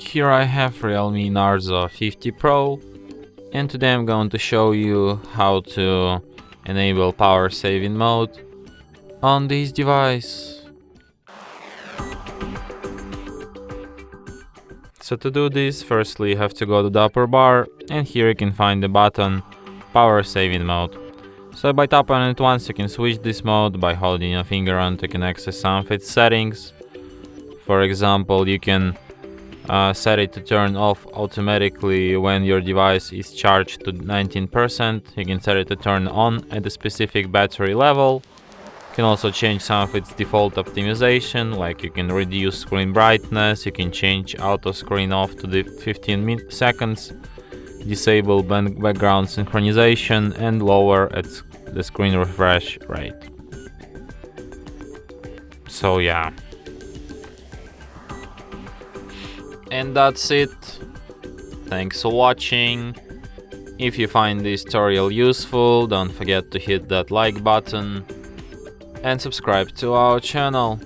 Here I have REALME Narzo 50 Pro, and today I'm going to show you how to enable power saving mode on this device. So to do this, firstly you have to go to the upper bar, and here you can find the button power saving mode. So by tapping on it once you can switch this mode. By holding your finger on it you can access some of its settings. For example, you can set it to turn off automatically when your device is charged to 19%. You can set it to turn on at a specific battery level. You can also change some of its default optimization, like you can reduce screen brightness, you can change auto screen off to the 15 seconds, disable background synchronization, and lower the screen refresh rate. So yeah. And that's it. Thanks for watching. If you find this tutorial useful, don't forget to hit that like button and subscribe to our channel.